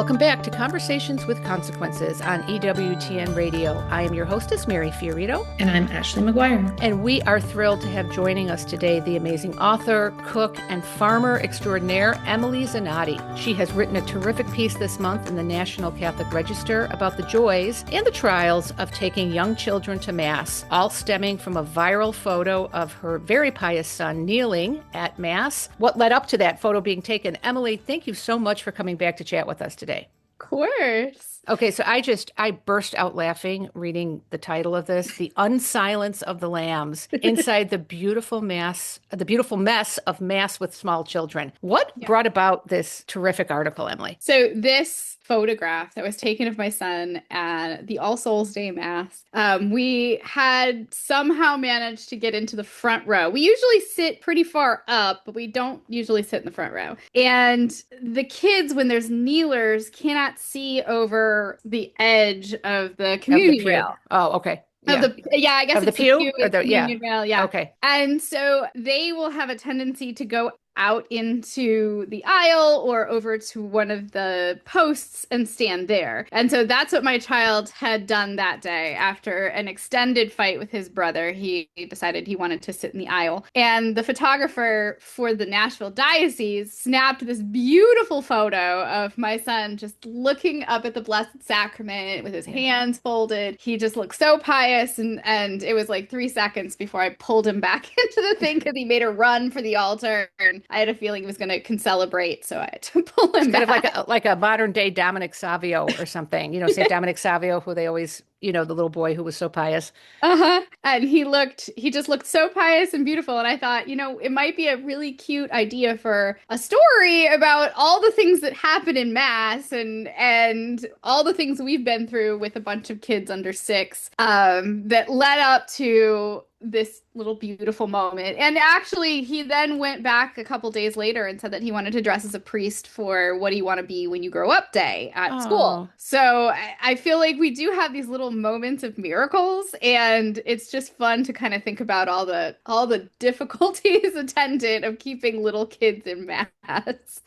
Welcome back to Conversations with Consequences on EWTN Radio. I am your hostess, Mary Fiorito. And I'm Ashley McGuire. And we are thrilled to have joining us today the amazing author, cook, and farmer extraordinaire, Emily Zanotti. She has written a terrific piece this month in the National Catholic Register about the joys and the trials of taking young children to Mass, all stemming from a viral photo of her very pious son kneeling at Mass. What led up to that photo being taken? Emily, thank you so much for coming back to chat with us today. Of course. Okay, so I burst out laughing reading the title of this, The Unsilence of the Lambs, inside the beautiful mess of Mass with small children. What brought about this terrific article, Emily? So this photograph that was taken of my son at the All Souls Day Mass, we had somehow managed to get into the front row. We usually sit pretty far up, but we don't usually sit in the front row. And the kids, when there's kneelers, cannot see over the edge of the communion rail. Oh, okay. I guess of it's the pew, or the communion rail. Yeah. Okay. And so they will have a tendency to go out into the aisle or over to one of the posts and stand there. And so that's what my child had done that day. After an extended fight with his brother, he decided he wanted to sit in the aisle. And the photographer for the Nashville Diocese snapped this beautiful photo of my son just looking up at the Blessed Sacrament with his hands folded. He just looked so pious, and it was like 3 seconds before I pulled him back into the thing because he made a run for the altar, and I had a feeling he was going to concelebrate, so I had to pull him back. Kind of like a modern day Dominic Savio or something. You know, St. Dominic Savio, who they always, the little boy who was so pious. And he just looked so pious and beautiful. And I thought, it might be a really cute idea for a story about all the things that happen in Mass and all the things we've been through with a bunch of kids under 6 that led up to this little beautiful moment. And actually, he then went back a couple days later and said that he wanted to dress as a priest for What Do You Want to Be When You Grow Up Day at school. So I feel like we do have these little moments of miracles, and it's just fun to kind of think about all the difficulties attendant of keeping little kids in Mass.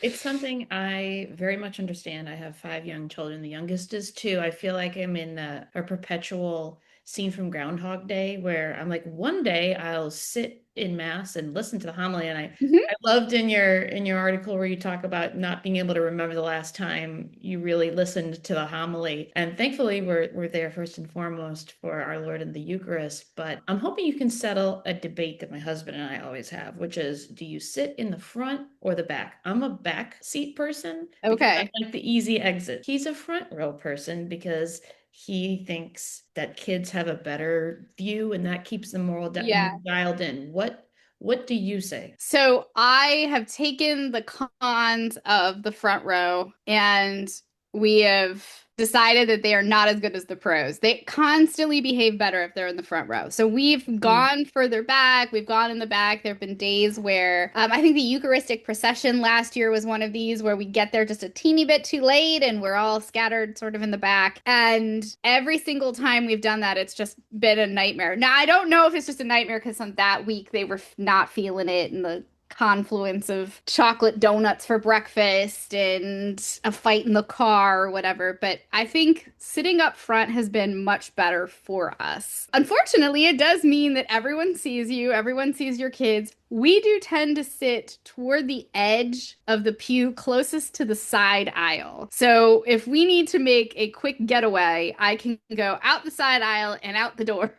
It's something I very much understand. I have 5 young children. The youngest is 2. I feel like I'm in a perpetual scene from Groundhog Day where I'm like, one day I'll sit in Mass and listen to the homily. And I loved in your article where you talk about not being able to remember the last time you really listened to the homily. And thankfully we're there first and foremost for our Lord and the Eucharist. But I'm hoping you can settle a debate that my husband and I always have, which is, do you sit in the front or the back? I'm a back seat person. Okay. I like the easy exit. He's a front row person because he thinks that kids have a better view and that keeps them more dialed in. What do you say? So I have taken the cons of the front row, and we have decided that they are not as good as the pros. They constantly behave better if they're in the front row. So we've gone further back. We've gone in the back. There have been days where I think the Eucharistic procession last year was one of these where we get there just a teeny bit too late and we're all scattered sort of in the back. And every single time we've done that, it's just been a nightmare. Now, I don't know if it's just a nightmare because on that week they were not feeling it, and the confluence of chocolate donuts for breakfast and a fight in the car or whatever, but I think sitting up front has been much better for us. Unfortunately, it does mean that everyone sees you, everyone sees your kids. We do tend to sit toward the edge of the pew closest to the side aisle. So if we need to make a quick getaway, I can go out the side aisle and out the door.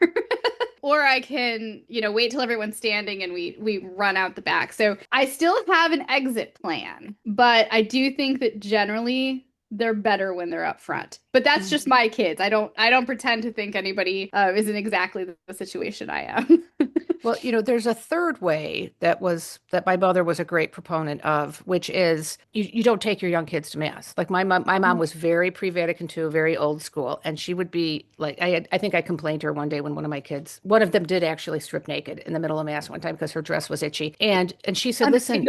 Or I can, wait till everyone's standing and we run out the back. So I still have an exit plan, but I do think that generally they're better when they're up front. But that's just my kids. I don't pretend to think anybody is in exactly the situation I am. Well, there's a third way that my mother was a great proponent of, which is you don't take your young kids to Mass. Like my mom was very pre-Vatican II, very old school. And she would be like, I think I complained to her one day when one of them did actually strip naked in the middle of Mass one time because her dress was itchy. And she said, listen,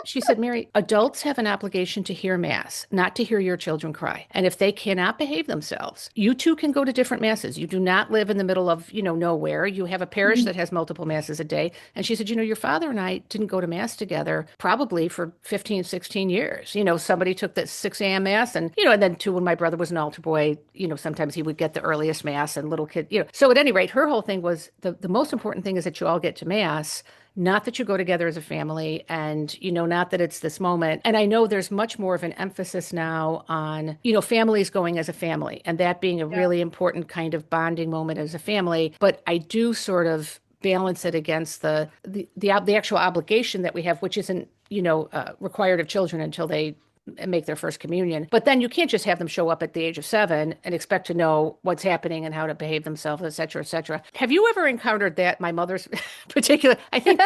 She said, Mary, adults have an obligation to hear mass, not to hear your children cry. And if they cannot behave themselves, you too can go to different masses. You do not live in the middle of, nowhere. You have a parish that has multiple masses a day. And she said, your father and I didn't go to mass together probably for 15, 16 years. Somebody took the 6 a.m. mass and then too, when my brother was an altar boy, sometimes he would get the earliest mass and little kid. So at any rate, her whole thing was the most important thing is that you all get to mass, not that you go together as a family and, not that it's this moment. And I know there's much more of an emphasis now on, families going as a family and that being a really important kind of bonding moment as a family. But I do sort of balance it against the actual obligation that we have, which isn't, required of children until they make their first communion. But then you can't just have them show up at the age of 7 and expect to know what's happening and how to behave themselves, et cetera, et cetera. Have you ever encountered that? My mother's particular, I think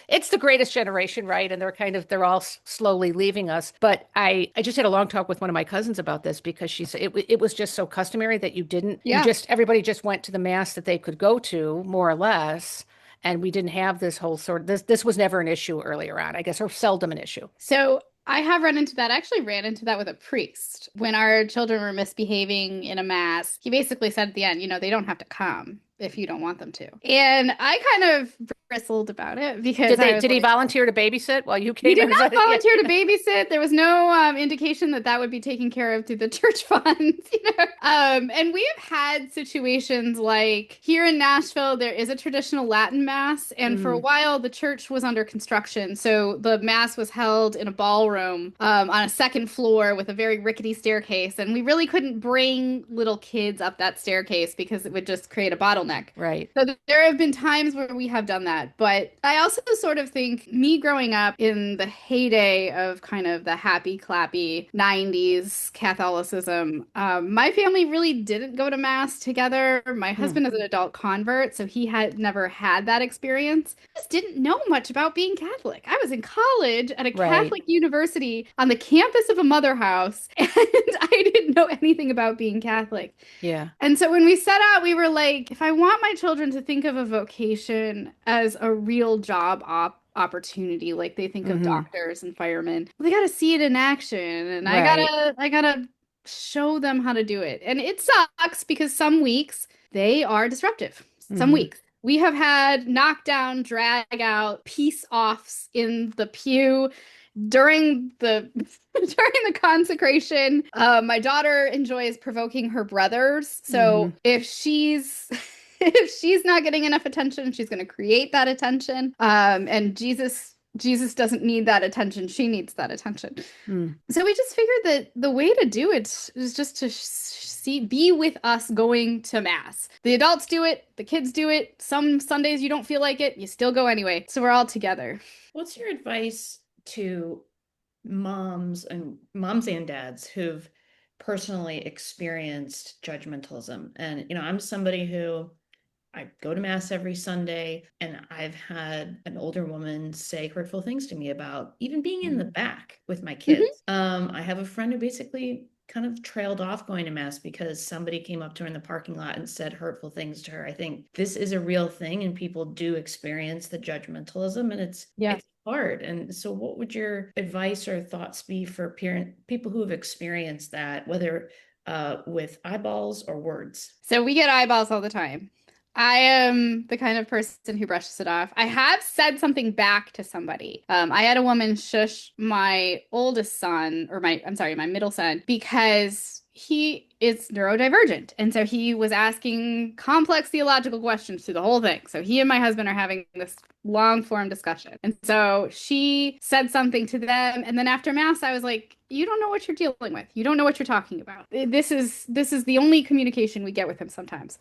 it's the greatest generation, right? And they're all slowly leaving us. But I just had a long talk with one of my cousins about this because she said it was just so customary that everybody just went to the mass that they could go to more or less. And we didn't have this whole this was never an issue earlier on, I guess, or seldom an issue. So I have run into that. I actually ran into that with a priest. When our children were misbehaving in a mass, he basically said at the end, they don't have to come if you don't want them to. And I kind of bristled about it because did he volunteer to babysit while you came? He did not volunteer to babysit. There was no indication that would be taken care of through the church funds, And we have had situations like here in Nashville, there is a traditional Latin mass, and for a while the church was under construction, so the mass was held in a ballroom on a second floor with a very rickety staircase, and we really couldn't bring little kids up that staircase because it would just create a bottleneck. Right. So there have been times where we have done that. But I also sort of think me growing up in the heyday of kind of the happy, clappy 90s Catholicism, my family really didn't go to mass together. My husband is an adult convert, so he had never had that experience. I just didn't know much about being Catholic. I was in college at a Catholic university on the campus of a mother house, and I didn't know anything about being Catholic. Yeah. And so when we set out, we were like, if I want my children to think of a vocation as a real job opportunity, like they think of doctors and firemen, well, they got to see it in action, and I gotta show them how to do it. And it sucks because some weeks they are disruptive. Some weeks we have had knockdown, drag out, peace offs in the pew during the consecration. My daughter enjoys provoking her brothers, so if she's not getting enough attention, she's going to create that attention. And Jesus doesn't need that attention. She needs that attention. So we just figured that the way to do it is just to be with us going to mass. The adults do it. The kids do it. Some Sundays you don't feel like it. You still go anyway. So we're all together. What's your advice to moms and dads who've personally experienced judgmentalism? And, I'm somebody who I go to mass every Sunday, and I've had an older woman say hurtful things to me about even being in the back with my kids. I have a friend who basically kind of trailed off going to mass because somebody came up to her in the parking lot and said hurtful things to her. I think this is a real thing, and people do experience the judgmentalism, and it's hard. And so what would your advice or thoughts be for people who have experienced that, whether with eyeballs or words? So we get eyeballs all the time. I am the kind of person who brushes it off. I have said something back to somebody. I had a woman shush my oldest son, my middle son, because he is neurodivergent. And so he was asking complex theological questions through the whole thing. So he and my husband are having this long form discussion. And so she said something to them. And then after mass, I was like, you don't know what you're dealing with. You don't know what you're talking about. This is the only communication we get with him sometimes.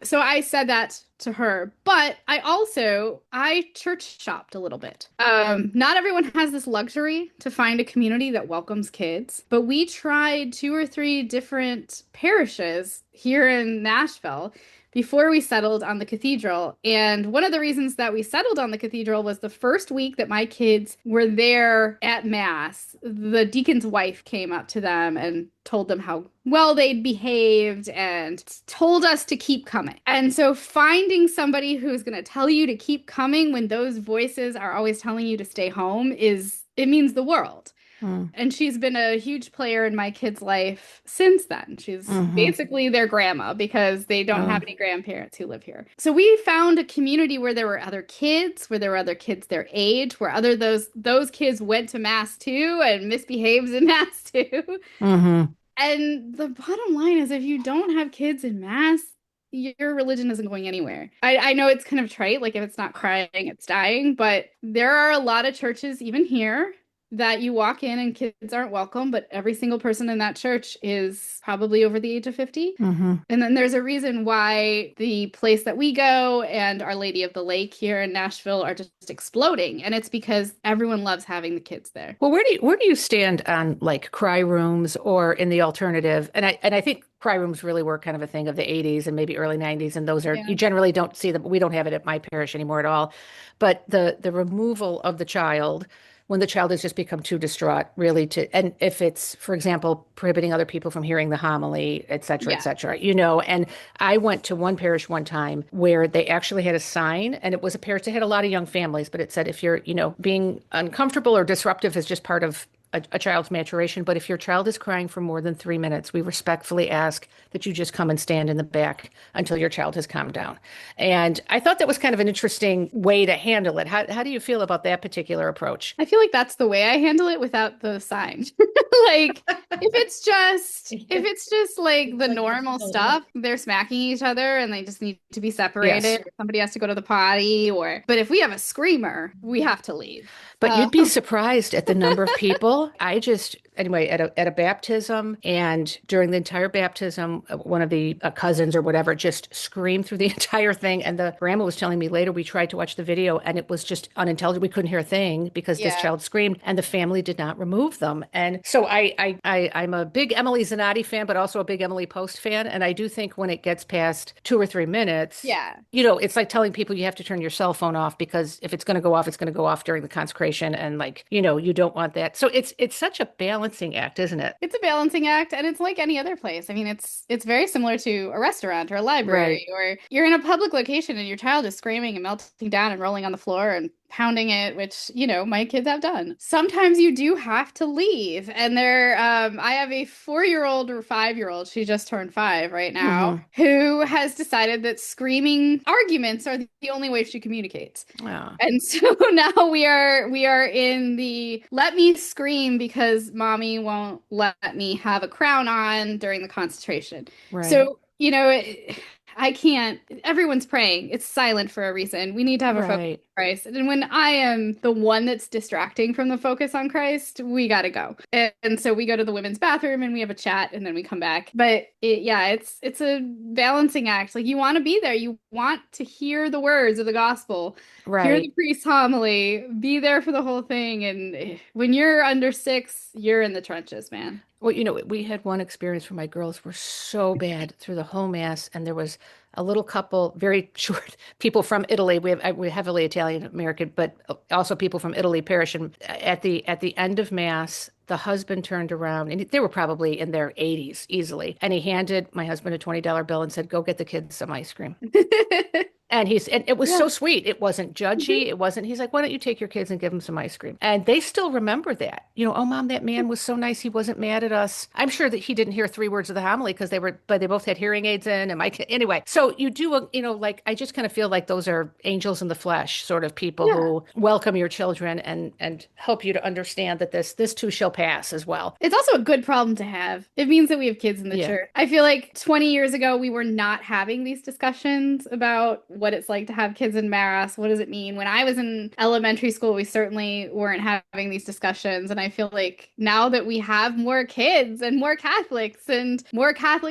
So I said that to her, but I church shopped a little bit. Not everyone has this luxury to find a community that welcomes kids, but we tried 2 or 3 different parishes here in Nashville before we settled on the cathedral. And one of the reasons that we settled on the cathedral was the first week that my kids were there at mass, the deacon's wife came up to them and told them how well they'd behaved and told us to keep coming. And so finding somebody who's going to tell you to keep coming when those voices are always telling you to stay home is it means the world. Mm. And she's been a huge player in my kids' life since then. She's Mm-hmm. basically their grandma because they don't Oh. have any grandparents who live here. So we found a community where there were other kids, where there were other kids their age, where other those kids went to mass too and misbehaves in mass too. Mm-hmm. And the bottom line is if you don't have kids in mass, your religion isn't going anywhere. I know it's kind of trite, like if it's not crying, it's dying, but there are a lot of churches, even here, that you walk in and kids aren't welcome, but every single person in that church is probably over the age of 50. Mm-hmm. And then there's a reason why the place that we go and Our Lady of the Lake here in Nashville are just exploding. And it's because everyone loves having the kids there. Well, where do you stand on like cry rooms or in the alternative? And I think cry rooms really were kind of a thing of the 80s and maybe early 90s, and those are Yeah. you generally don't see them. We don't have it at my parish anymore at all. But the removal of the child when the child has just become too distraught, really and if it's, for example, prohibiting other people from hearing the homily, et Yeah. cetera, and I went to one parish one time where they actually had a sign, and it was a parish that had a lot of young families, but it said, if you're, being uncomfortable or disruptive is just part of a child's maturation. But if your child is crying for more than 3 minutes, we respectfully ask that you just come and stand in the back until your child has calmed down. And I thought that was kind of an interesting way to handle it. How do you feel about that particular approach? I feel like that's the way I handle it without the sign. Like if it's just like It's the like normal it's stuff, they're smacking each other and they just need to be separated, Yes. or somebody has to go to the potty, but if we have a screamer, we have to leave. But you'd be surprised at the number of people. Anyway, at a baptism, and during the entire baptism, one of the cousins or whatever just screamed through the entire thing. And the grandma was telling me later, we tried to watch the video and it was just unintelligible. We couldn't hear a thing because this Yeah. child screamed, and the family did not remove them. And so I'm a big Emily Zanotti fan, but also a big Emily Post fan. And I do think when it gets past 2 or 3 minutes, Yeah. it's like telling people you have to turn your cell phone off, because if it's going to go off, it's going to go off during the consecration. And you don't want that. So it's such a balancing act, isn't it? It's a balancing act, and it's like any other place. I mean, it's very similar to a restaurant or a library, Right. or you're in a public location and your child is screaming and melting down and rolling on the floor and pounding it, which, my kids have done. Sometimes you do have to leave. And I have a 4-year-old or 5-year-old, she just turned 5 right now, Mm-hmm. who has decided that screaming arguments are the only way she communicates. Yeah. And so now we are in the let me scream because mommy won't let me have a crown on during the concentration. Right. So, I can't, everyone's praying. It's silent for a reason. We need to have a focus on Right. Christ. And when I am the one that's distracting from the focus on Christ, we got to go. And so we go to the women's bathroom and we have a chat and then we come back. But it's a balancing act. Like, you want to be there. You want to hear the words of the gospel, hear the Right. priest's homily, be there for the whole thing. And when you're under 6, you're in the trenches, man. Well, we had one experience where my girls were so bad through the whole mass, and there was a little couple, very short people from Italy. We're heavily Italian American, but also people from Italy parish. And at the end of mass, the husband turned around, and they were probably in their 80s easily, and he handed my husband a $20 bill and said, "Go get the kids some ice cream." And it was so Yeah. sweet. It wasn't judgy. It wasn't, he's like, "Why don't you take your kids and give them some ice cream?" And they still remember that. "Oh, Mom, that man was so nice. He wasn't mad at us." I'm sure that he didn't hear 3 words of the homily because but they both had hearing aids in. And anyway, so you do, like, I just kind of feel like those are angels in the flesh, sort of people Yeah. who welcome your children and help you to understand that this too shall pass as well. It's also a good problem to have. It means that we have kids in the Yeah. church. I feel like 20 years ago, we were not having these discussions about what it's like to have kids in mass. What does it mean? When I was in elementary school, we certainly weren't having these discussions. And I feel like now that we have more kids and more Catholics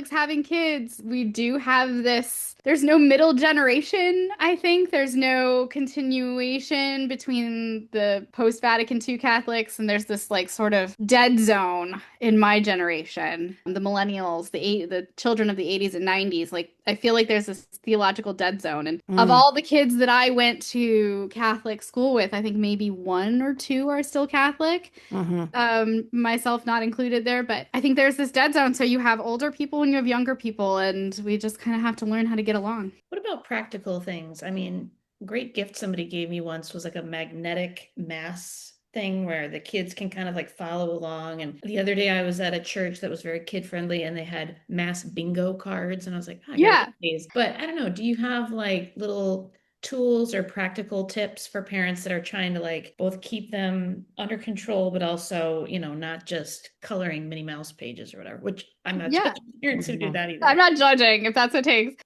having kids, we do have this. There's no middle generation, I think. There's no continuation between the post-Vatican II Catholics, and there's this like sort of dead zone in my generation. The millennials, the children of the 80s and 90s, like I feel like there's this theological dead zone. And of all the kids that I went to Catholic school with, I think maybe 1 or 2 are still Catholic. Myself not included there, but I think there's this dead zone. So you have older people and you have younger people, and we just kind of have to learn how to get along. What about practical things? I mean, great gift somebody gave me once was like a magnetic mass thing where the kids can kind of like follow along. And the other day I was at a church that was very kid friendly and they had mass bingo cards. And I was like, oh, I gotta Yeah. get these. But I don't know, do you have like little tools or practical tips for parents that are trying to like both keep them under control, but also, not just coloring Minnie Mouse pages or whatever, which I'm not Yeah. judging parents who do that either. I'm not judging if that's what it takes.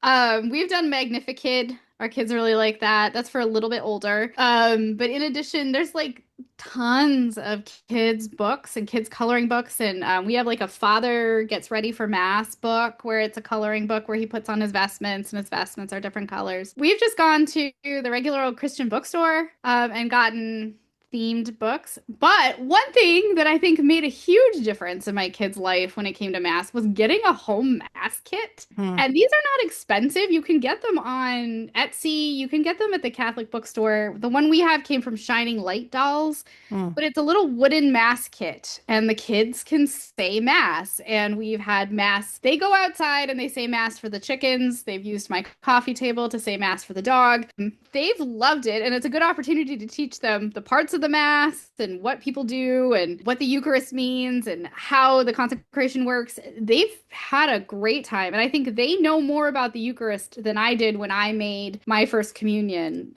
We've done Magnificid. Our kids really like that. That's for a little bit older. But in addition, there's like tons of kids books and kids coloring books, and we have like a father gets ready for mass book where it's a coloring book where he puts on his vestments and his vestments are different colors. We've just gone to the regular old Christian bookstore and gotten themed books. But one thing that I think made a huge difference in my kid's life when it came to mass was getting a home mass kit. And these are not expensive. You can get them on Etsy. You can get them at the Catholic bookstore. The one we have came from Shining Light Dolls, but it's a little wooden mass kit and the kids can say mass. And we've had mass. They go outside and they say mass for the chickens. They've used my coffee table to say mass for the dog. They've loved it. And it's a good opportunity to teach them the parts of the mass and what people do and what the Eucharist means and how the consecration works. They've had a great time. And I think they know more about the Eucharist than I did when I made my first communion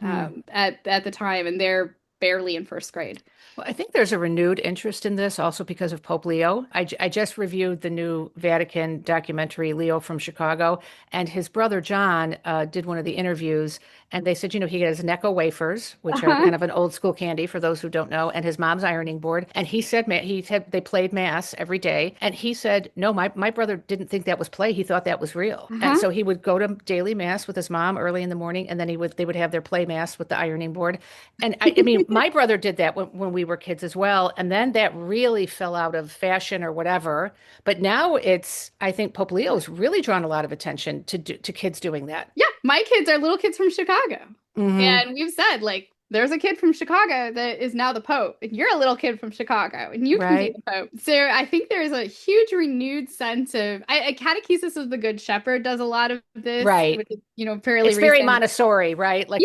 at the time. And they're barely in first grade. Well, I think there's a renewed interest in this also because of Pope Leo. I just reviewed the new Vatican documentary, Leo from Chicago, and his brother John did one of the interviews. And they said, he has Necco wafers, which are kind of an old school candy for those who don't know, and his mom's ironing board. And he said they played mass every day. And he said, no, my brother didn't think that was play. He thought that was real. And so he would go to daily mass with his mom early in the morning, and then they would have their play mass with the ironing board. And I mean, my brother did that when we were kids as well. And then that really fell out of fashion or whatever. But now I think Pope Leo's really drawn a lot of attention to kids doing that. Yeah, my kids are little kids from Chicago. And we've said, like, there's a kid from Chicago that is now the Pope, and you're a little kid from Chicago, and you can be the Pope. So I think there's a huge renewed sense of Catechesis of the Good Shepherd does a lot of this, which is, fairly it's very Montessori, right? Like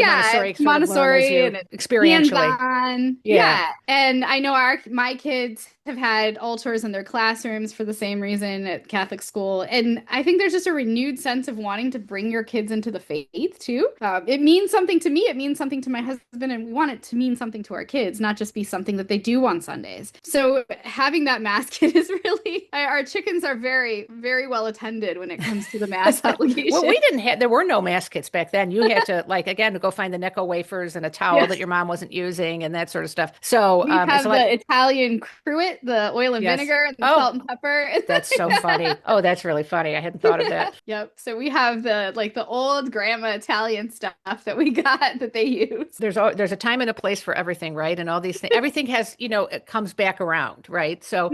Montessori and experientially. Hands-on. Yeah. And I know my kids have had altars in their classrooms for the same reason at Catholic school. And I think there's just a renewed sense of wanting to bring your kids into the faith too. It means something to me. It means something to my husband, and we want it to mean something to our kids, not just be something that they do on Sundays. So having that mass kit is really, our chickens are very, very well attended when it comes to the mass obligation. Well, there were no mass kits back then. You had to to go find the Necco wafers and a towel that your mom wasn't using and that sort of stuff. So we have the Italian cruet, the oil and vinegar, and the salt and pepper. That's so funny. Oh, that's really funny. I hadn't thought of that. Yep. So we have the old grandma Italian stuff that we got that they use. There's a time and a place for everything, right? And all these things, everything has, it comes back around, right? So,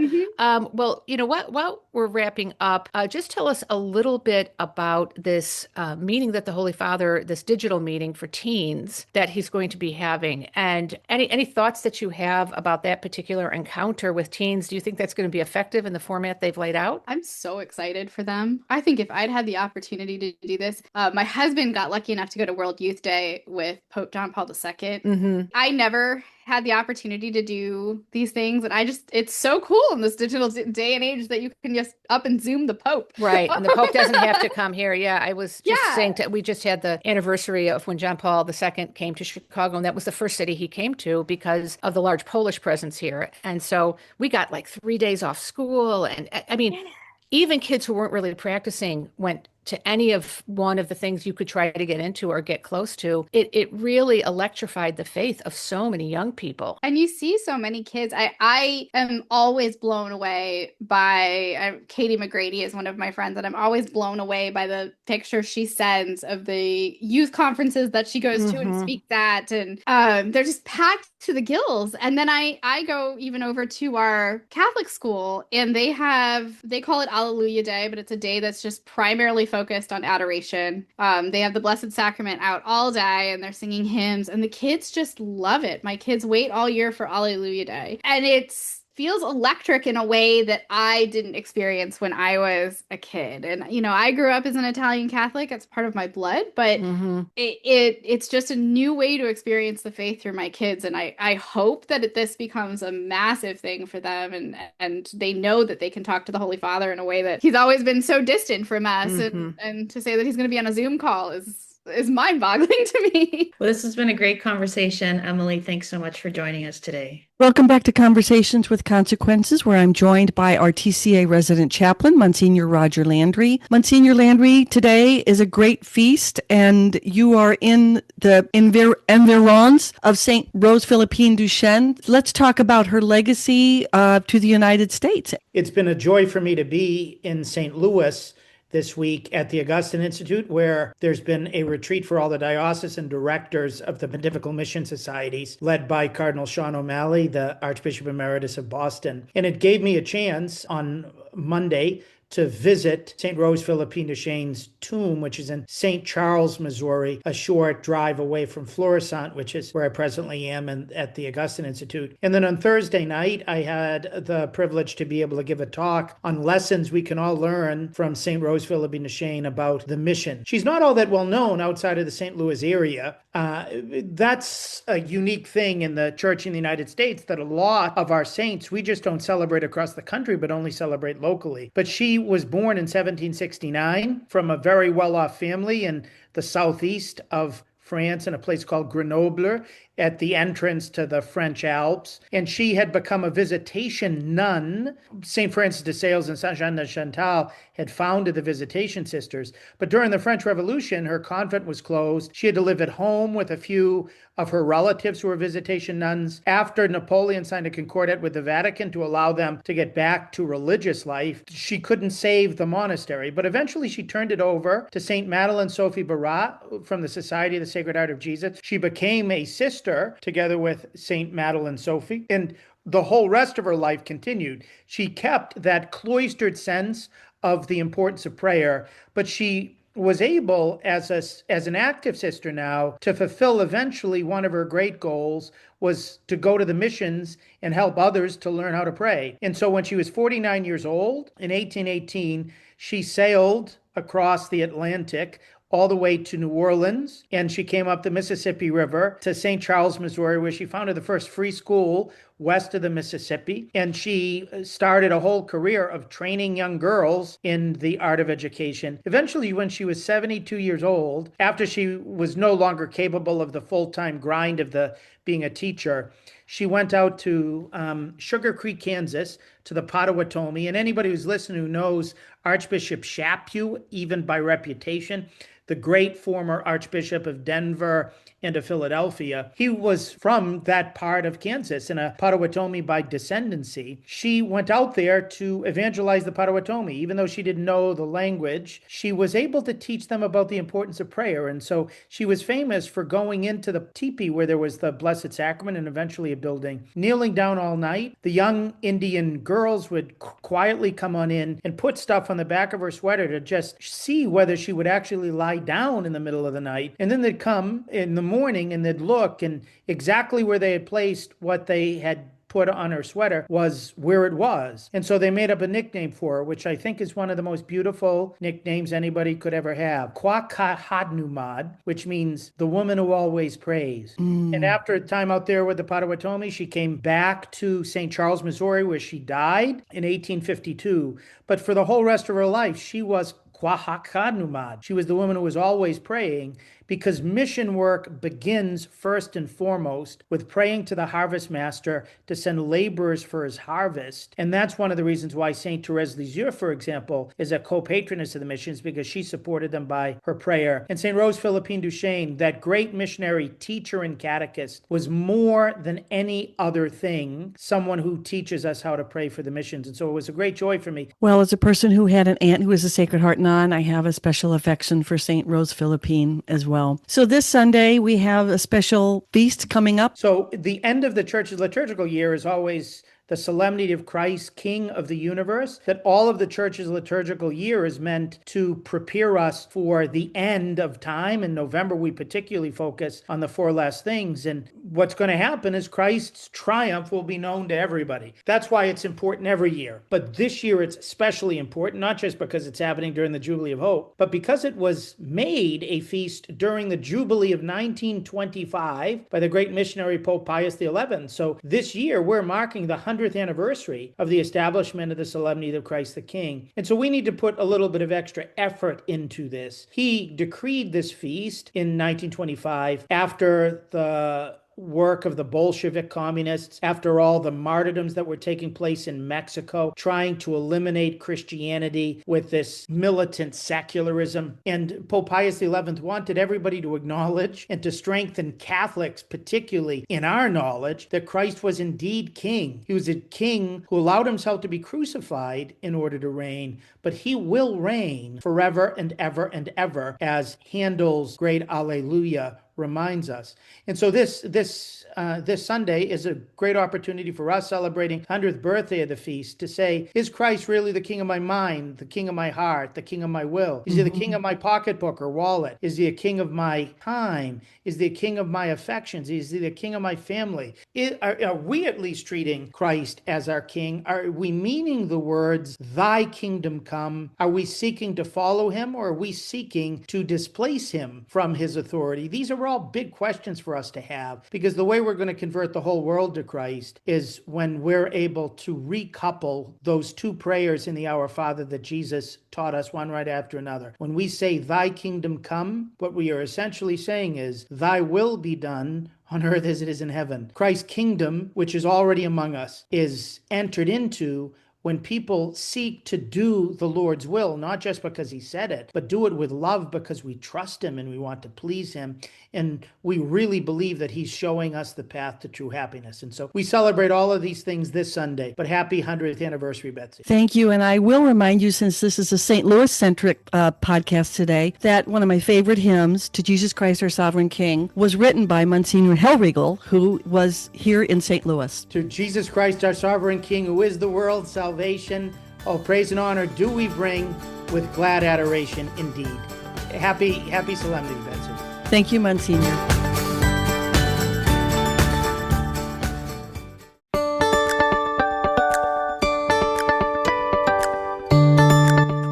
well, you know what? While we're wrapping up, just tell us a little bit about this meeting that the Holy Father, this digital meeting for teens that he's going to be having, and any thoughts that you have about that particular encounter with teens. Do you think that's going to be effective in the format they've laid out? I'm so excited for them. I think if I'd had the opportunity to do this, my husband got lucky enough to go to World Youth Day with Pope John Paul II. I never had the opportunity to do these things, and it's so cool in this digital day and age that you can just up and Zoom the Pope. Right, and the Pope doesn't have to come here. Yeah, I was just saying, we just had the anniversary of when John Paul II came to Chicago, and that was the first city he came to because of the large Polish presence here. And so we got like 3 days off school, and I mean, even kids who weren't really practicing went to any of one of the things you could try to get into or get close to. It really electrified the faith of so many young people. And you see so many kids. I am always blown away by Katie McGrady is one of my friends, and I'm always blown away by the pictures she sends of the youth conferences that she goes to and speaks at. And they're just packed to the gills. And then I go even over to our Catholic school, and they call it Alleluia Day, but it's a day that's just primarily focused on adoration. They have the Blessed Sacrament out all day, and they're singing hymns, and the kids just love it. My kids wait all year for Alleluia Day, and it's feels electric in a way that I didn't experience when I was a kid. And I grew up as an Italian Catholic. It's part of my blood, but it's just a new way to experience the faith through my kids. And I hope that this becomes a massive thing for them, and they know that they can talk to the Holy Father in a way that he's always been so distant from us. And to say that he's going to be on a Zoom call is mind-boggling to me. Well, this has been a great conversation. Emily, thanks so much for joining us today. Welcome back to Conversations with Consequences, where I'm joined by our TCA resident chaplain, Monsignor Roger Landry. Monsignor Landry, today is a great feast, and you are in the environs of St. Rose Philippine Duchesne. Let's talk about her legacy to the United States. It's been a joy for me to be in St. Louis this week at the Augustine Institute, where there's been a retreat for all the diocesan directors of the Pontifical Mission Societies, led by Cardinal Sean O'Malley, the Archbishop Emeritus of Boston. And it gave me a chance on Monday to visit St. Rose Philippine Duchesne's tomb, which is in St. Charles, Missouri, a short drive away from Florissant, which is where I presently am at the Augustine Institute. And then on Thursday night, I had the privilege to be able to give a talk on lessons we can all learn from St. Rose Philippine Duchesne about the mission. She's not all that well known outside of the St. Louis area. That's a unique thing in the church in the United States, that a lot of our saints, we just don't celebrate across the country, but only celebrate locally. But she was born in 1769 from a very well-off family in the southeast of France in a place called Grenoble at the entrance to the French Alps. And she had become a visitation nun. St. Francis de Sales and Saint Jean de Chantal had founded the Visitation Sisters. But during the French Revolution, her convent was closed. She had to live at home with a few of her relatives who were visitation nuns. After Napoleon signed a concordat with the Vatican to allow them to get back to religious life, she couldn't save the monastery. But eventually she turned it over to St. Madeleine Sophie Barat from the Society of the Sacred Heart of Jesus. She became a sister together with St. Madeleine Sophie, and the whole rest of her life continued. She kept that cloistered sense of the importance of prayer, but she was able, as an active sister now, to fulfill eventually one of her great goals, was to go to the missions and help others to learn how to pray. And so when she was 49 years old, in 1818, she sailed across the Atlantic all the way to New Orleans, and she came up the Mississippi River to St. Charles, Missouri, where she founded the first free school west of the Mississippi. And she started a whole career of training young girls in the art of education. Eventually, when she was 72 years old, after she was no longer capable of the full-time grind of being a teacher, she went out to Sugar Creek, Kansas, to the Potawatomi. And anybody who's listening who knows Archbishop Chaput, even by reputation, the great former Archbishop of Denver and of Philadelphia, he was from that part of Kansas and a Potawatomi by descendancy. She went out there to evangelize the Potawatomi. Even though she didn't know the language, she was able to teach them about the importance of prayer. And so she was famous for going into the teepee where there was the Blessed Sacrament and eventually a building, kneeling down all night. The young Indian girls would quietly come on in and put stuff on the back of her sweater to just see whether she would actually lie down in the middle of the night. And then they'd come in the morning and they'd look, and exactly where they had placed what they had put on her sweater was where it was. And so they made up a nickname for her, which I think is one of the most beautiful nicknames anybody could ever have. Kwakahadnumad, which means the woman who always prays. And after a time out there with the Potawatomi, she came back to St. Charles, Missouri, where she died in 1852. But for the whole rest of her life, she was Kwahakadnumad. She was the woman who was always praying, because mission work begins first and foremost with praying to the harvest master to send laborers for his harvest. And that's one of the reasons why St. Therese Lisieux, for example, is a co-patroness of the missions, because she supported them by her prayer. And St. Rose Philippine Duchesne, that great missionary, teacher, and catechist, was more than any other thing someone who teaches us how to pray for the missions. And so it was a great joy for me. Well, as a person who had an aunt who was a Sacred Heart nun, I have a special affection for St. Rose Philippine as well. So this Sunday, we have a special feast coming up. So the end of the church's liturgical year is always the solemnity of Christ, King of the universe, that all of the church's liturgical year is meant to prepare us for the end of time. In November, we particularly focus on the four last things. And what's going to happen is Christ's triumph will be known to everybody. That's why it's important every year. But this year, it's especially important, not just because it's happening during the Jubilee of Hope, but because it was made a feast during the Jubilee of 1925 by the great missionary Pope Pius XI. So this year, we're marking the 100th anniversary of the establishment of the solemnity of Christ the King. And so we need to put a little bit of extra effort into this. He decreed this feast in 1925 after the work of the Bolshevik communists, after all the martyrdoms that were taking place in Mexico, trying to eliminate Christianity with this militant secularism. And Pope Pius XI wanted everybody to acknowledge and to strengthen Catholics, particularly in our knowledge, that Christ was indeed king. He was a king who allowed himself to be crucified in order to reign, but he will reign forever and ever, as Handel's great Alleluia reminds us. And so this Sunday is a great opportunity for us, celebrating 100th birthday of the feast, to say, is Christ really the king of my mind, the king of my heart, the king of my will? Is he the king of my pocketbook or wallet? Is he a king of my time? Is he a king of my affections? Is he the king of my family? Are we at least treating Christ as our king? Are we meaning the words, thy kingdom come? Are we seeking to follow him, or are we seeking to displace him from his authority? These are all big questions for us to have, because the way we're going to convert the whole world to Christ is when we're able to recouple those two prayers in the Our Father that Jesus taught us, one right after another. When we say, thy kingdom come, what we are essentially saying is, thy will be done on earth as it is in heaven. Christ's kingdom, which is already among us, is entered into when people seek to do the Lord's will, not just because he said it, but do it with love because we trust him and we want to please him. And we really believe that he's showing us the path to true happiness. And so we celebrate all of these things this Sunday. But happy 100th anniversary, Betsy. Thank you. And I will remind you, since this is a St. Louis-centric podcast today, that one of my favorite hymns, To Jesus Christ Our Sovereign King, was written by Monsignor Hellriegel, who was here in St. Louis. To Jesus Christ, our sovereign King, who is the world's salvation, all praise and honor do we bring with glad adoration indeed. Happy solemnity, Betsy. Thank you, Monsignor.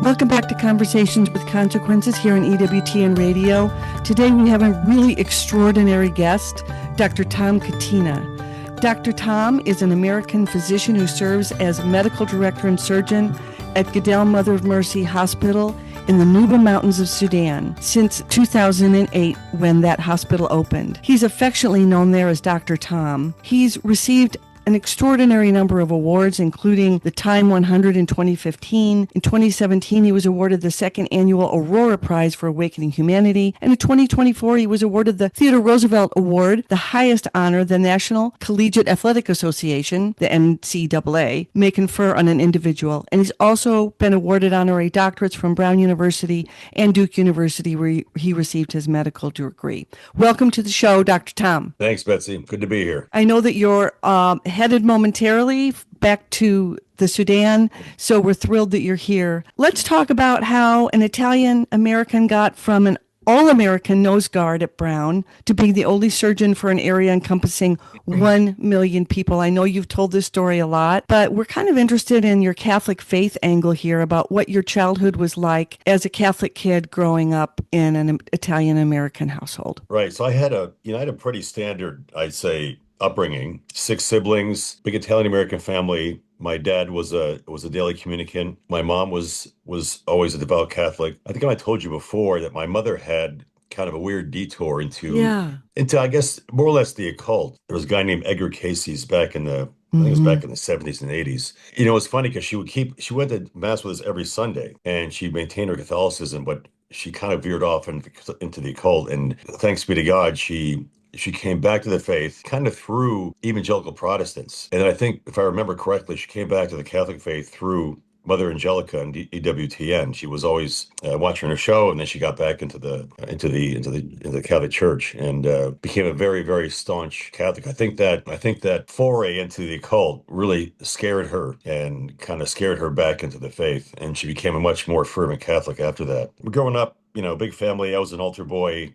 Welcome back to Conversations with Consequences here on EWTN Radio. Today we have a really extraordinary guest, Dr. Tom Katina. Dr. Tom is an American physician who serves as medical director and surgeon at Goodell Mother of Mercy Hospital in the Nuba Mountains of Sudan since 2008, when that hospital opened. He's affectionately known there as Dr. Tom. He's received an extraordinary number of awards, including the Time 100 in 2015. In 2017, he was awarded the second annual Aurora Prize for Awakening Humanity. And in 2024, he was awarded the Theodore Roosevelt Award, the highest honor the National Collegiate Athletic Association, the NCAA, may confer on an individual. And he's also been awarded honorary doctorates from Brown University and Duke University, where he received his medical degree. Welcome to the show, Dr. Tom. Thanks, Betsy. Good to be here. I know that you're headed momentarily back to the Sudan, so we're thrilled that you're here. Let's talk about how an Italian American got from an all-American nose guard at Brown to being the only surgeon for an area encompassing 1 million people. I know you've told this story a lot, but we're kind of interested in your Catholic faith angle here about what your childhood was like as a Catholic kid growing up in an Italian American household. Right. So I had a pretty standard, I'd say, upbringing. 6 siblings, big Italian American family. My dad was a daily communicant. My mom was always a devout Catholic. I think I told you before that my mother had kind of a weird detour into I guess more or less the occult. There was a guy named Edgar Cayce's back in the I think it was back in the 70s and 80s. You know, it's funny because she went to mass with us every Sunday and she maintained her Catholicism, but she kind of veered off into the occult. And thanks be to God, she came back to the faith kind of through evangelical Protestants. And I think, if I remember correctly, she came back to the Catholic faith through Mother Angelica on EWTN. She was always watching her show, and then she got back into the Catholic Church and became a very, very staunch Catholic. I think that foray into the occult really scared her and kind of scared her back into the faith, and she became a much more fervent Catholic after that. Growing up, big family. I was an altar boy,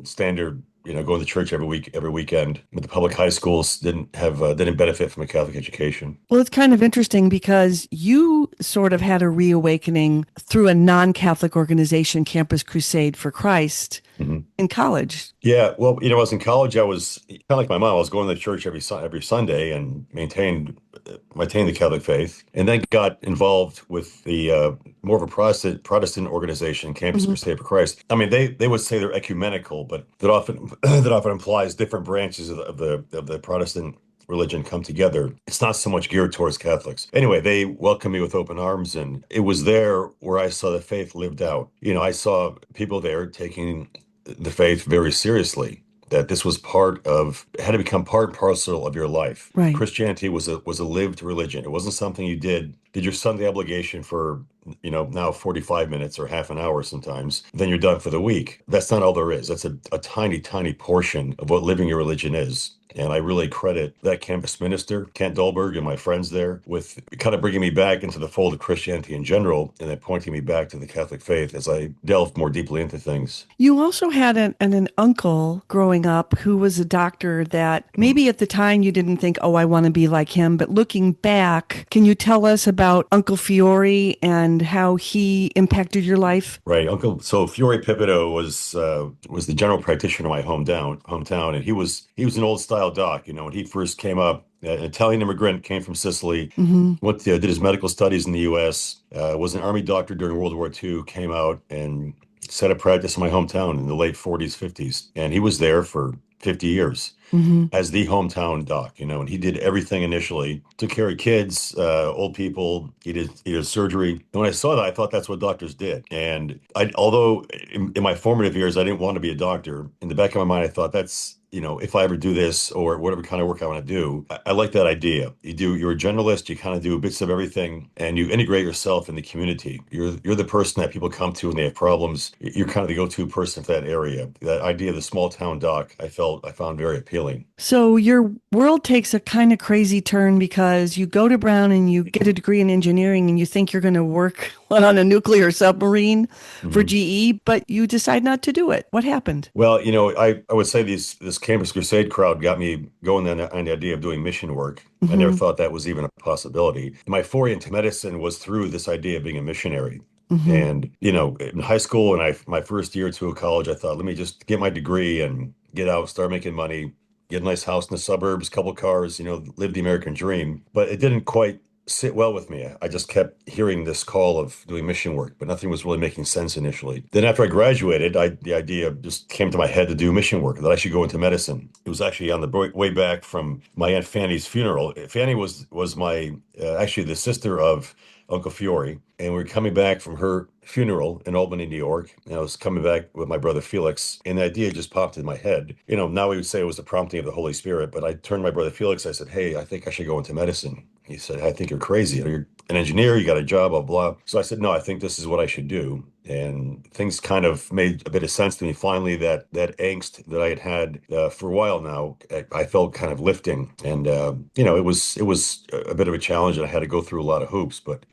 standard, going to church every weekend. But the public high schools didn't benefit from a Catholic education. Well, it's kind of interesting because you sort of had a reawakening through a non-Catholic organization, Campus Crusade for Christ, in college. Yeah, well, I was in college. I was kind of like my mom. I was going to church every Sunday and maintained the Catholic faith, and then got involved with the more of a Protestant organization, Campus Crusade for Christ. I mean, they would say they're ecumenical, but that often that often implies different branches of the Protestant religion come together. It's not so much geared towards Catholics. Anyway, they welcomed me with open arms, and it was there where I saw the faith lived out. I saw people there taking the faith very seriously. That this was had to become part and parcel of your life. Right. Christianity was a lived religion. It wasn't something you did your Sunday obligation for, now 45 minutes or half an hour sometimes, then you're done for the week. That's not all there is. That's a tiny, tiny portion of what living your religion is. And I really credit that campus minister, Kent Dolberg, and my friends there with kind of bringing me back into the fold of Christianity in general, and then pointing me back to the Catholic faith as I delved more deeply into things. You also had an uncle growing up who was a doctor that maybe at the time you didn't think, oh, I want to be like him. But looking back, can you tell us about Uncle Fiore and how he impacted your life? Right. So Fiore Pipito was the general practitioner in my hometown, and he was an old style doc. When he first came up, an Italian immigrant, came from Sicily, did his medical studies in the U.S., was an army doctor during World War II, came out and set up practice in my hometown in the late 40s, 50s. And he was there for 50 years as the hometown doc, and he did everything initially. Took care of kids, old people. He did surgery. And when I saw that, I thought that's what doctors did. And although in my formative years, I didn't want to be a doctor, in the back of my mind, I thought that's, if I ever do this or whatever kind of work I want to do, I like that idea. You're a generalist, you kind of do bits of everything, and you integrate yourself in the community. You're the person that people come to when they have problems. You're kind of the go-to person for that area. That idea of the small town doc, I found very appealing. So your world takes a kind of crazy turn because you go to Brown and you get a degree in engineering and you think you're going to work on a nuclear submarine for GE, but you decide not to do it. What happened? Well, I would say this Campus Crusade crowd got me going on the idea of doing mission work. I never thought that was even a possibility. My foray into medicine was through this idea of being a missionary. And, in high school and my first year or two of college, I thought, let me just get my degree and get out, start making money, get a nice house in the suburbs, couple cars, live the American dream. But it didn't quite sit well with me. I just kept hearing this call of doing mission work, but nothing was really making sense initially. Then after I graduated, the idea just came to my head to do mission work, that I should go into medicine. It was actually on the way back from my Aunt Fanny's funeral. Fanny was my, actually the sister of Uncle Fiore, and we were coming back from her funeral in Albany, New York, and I was coming back with my brother Felix, and the idea just popped in my head. Now we would say it was the prompting of the Holy Spirit, but I turned to my brother Felix, I said, hey, I think I should go into medicine. He said, I think you're crazy. You're an engineer, you got a job, blah, blah. So I said, no, I think this is what I should do. And things kind of made a bit of sense to me. Finally, that angst that I had for a while now, I felt kind of lifting. And, it was a bit of a challenge, and I had to go through a lot of hoops, but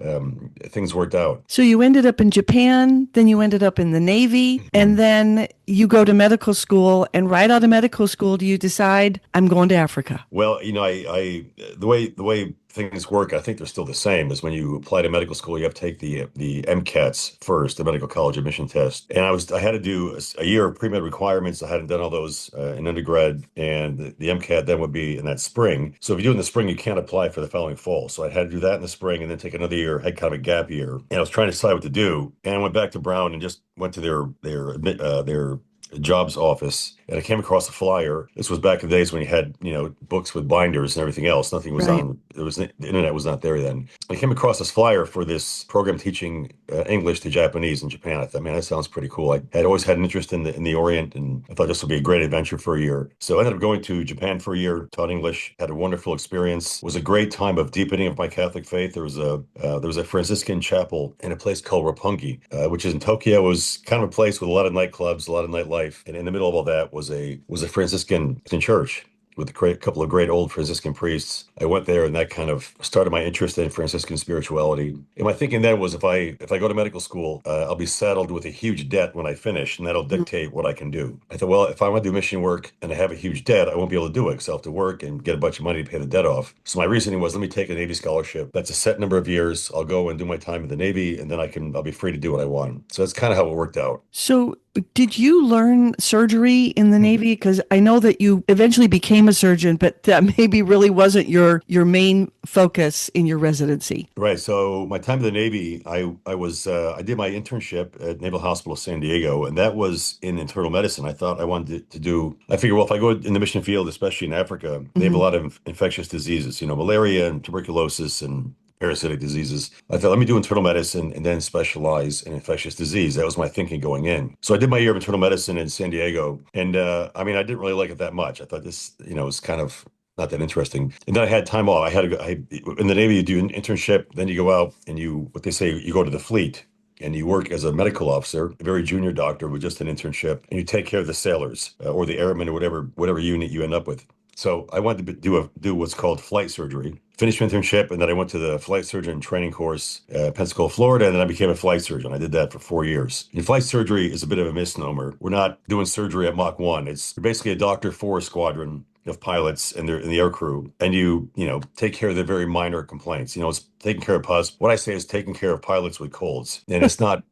things worked out. So you ended up in Japan, then you ended up in the Navy, and then you go to medical school. And right out of medical school, do you decide, I'm going to Africa? Well, the way things work, I think they're still the same, as when you apply to medical school, you have to take the MCATs first, the medical college admission test. And I had to do a year of pre-med requirements. I hadn't done all those in undergrad, and the MCAT then would be in that spring. So if you do it in the spring, you can't apply for the following fall. So I had to do that in the spring and then take another year, had kind of a gap year. And I was trying to decide what to do. And I went back to Brown and just went to their jobs office, and I came across a flyer. This was back in the days when you had, books with binders and everything else. Nothing was Right. on. The internet was not there then. I came across this flyer for this program teaching English to Japanese in Japan. I thought, man, that sounds pretty cool. I had always had an interest in the Orient, and I thought this would be a great adventure for a year. So I ended up going to Japan for a year, taught English, had a wonderful experience. It was a great time of deepening of my Catholic faith. There was a Franciscan chapel in a place called Roppongi, which is in Tokyo. It was kind of a place with a lot of nightclubs, a lot of nightlife, and in the middle of all that was a Franciscan church with a couple of great old Franciscan priests. I went there, and that kind of started my interest in Franciscan spirituality. And my thinking then was, if I go to medical school, I'll be saddled with a huge debt when I finish, and that'll dictate what I can do. I thought, well, if I want to do mission work and I have a huge debt, I won't be able to do it because I'll have to work and get a bunch of money to pay the debt off. So my reasoning was, let me take a Navy scholarship. That's a set number of years. I'll go and do my time in the Navy, and then I'll be free to do what I want. So that's kind of how it worked out. So, did you learn surgery in the Navy? Because I know that you eventually became a surgeon, but that maybe really wasn't your main focus in your residency. Right. So my time in the Navy, I did my internship at Naval Hospital San Diego, and that was in internal medicine. I thought I wanted to do. I figured, well, if I go in the mission field, especially in Africa, they have a lot of infectious diseases, malaria and tuberculosis and parasitic diseases. I thought, let me do internal medicine and then specialize in infectious disease. That was my thinking going in. So I did my year of internal medicine in San Diego, and I mean, I didn't really like it that much. I thought this, was kind of not that interesting. And then I had time off. In the Navy, you do an internship, then you go out and what they say, you go to the fleet and you work as a medical officer, a very junior doctor with just an internship, and you take care of the sailors or the airmen or whatever unit you end up with. So I wanted to do what's called flight surgery. Finished my internship, and then I went to the flight surgeon training course at Pensacola, Florida, and then I became a flight surgeon. I did that for 4 years. And flight surgery is a bit of a misnomer. We're not doing surgery at Mach 1. You're basically a doctor for a squadron of pilots and the air crew, and you take care of the very minor complaints. It's taking care of pus. What I say is taking care of pilots with colds, and it's not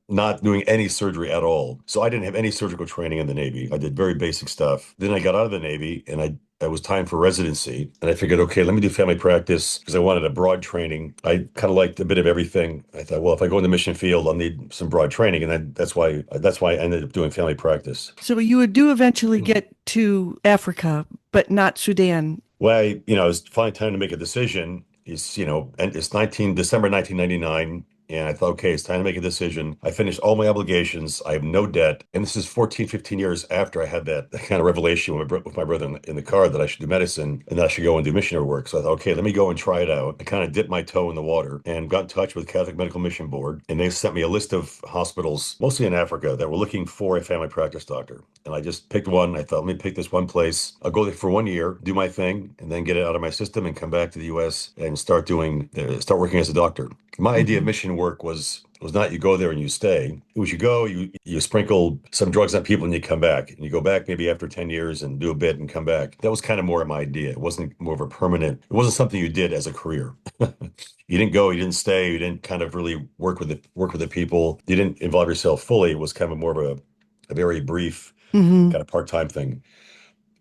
doing any surgery at all. So I didn't have any surgical training in the Navy. I did very basic stuff. Then I got out of the Navy, and it was time for residency, and I figured, okay, let me do family practice because I wanted a broad training. I kind of liked a bit of everything. I thought, well, if I go in the mission field, I'll need some broad training, and that's why I ended up doing family practice. So you would do eventually get to Africa, but not Sudan. Well, it was finally time to make a decision. And it's December 1999. And I thought, okay, it's time to make a decision. I finished all my obligations. I have no debt. And this is 14, 15 years after I had that kind of revelation with my brother in the car that I should do medicine and that I should go and do missionary work. So I thought, okay, let me go and try it out. I kind of dipped my toe in the water and got in touch with Catholic Medical Mission Board. And they sent me a list of hospitals, mostly in Africa, that were looking for a family practice doctor. And I just picked one. I thought, let me pick this one place. I'll go there for 1 year, do my thing, and then get it out of my system and come back to the U.S. and start working as a doctor. My idea of mission work was not you go there and you stay. It was you go, you sprinkle some drugs on people and you come back. And you go back maybe after 10 years and do a bit and come back. That was kind of more of my idea. It wasn't more of it wasn't something you did as a career. You didn't go, you didn't stay, you didn't kind of really work with the people. You didn't involve yourself fully. It was kind of more of a very brief kind of part-time thing.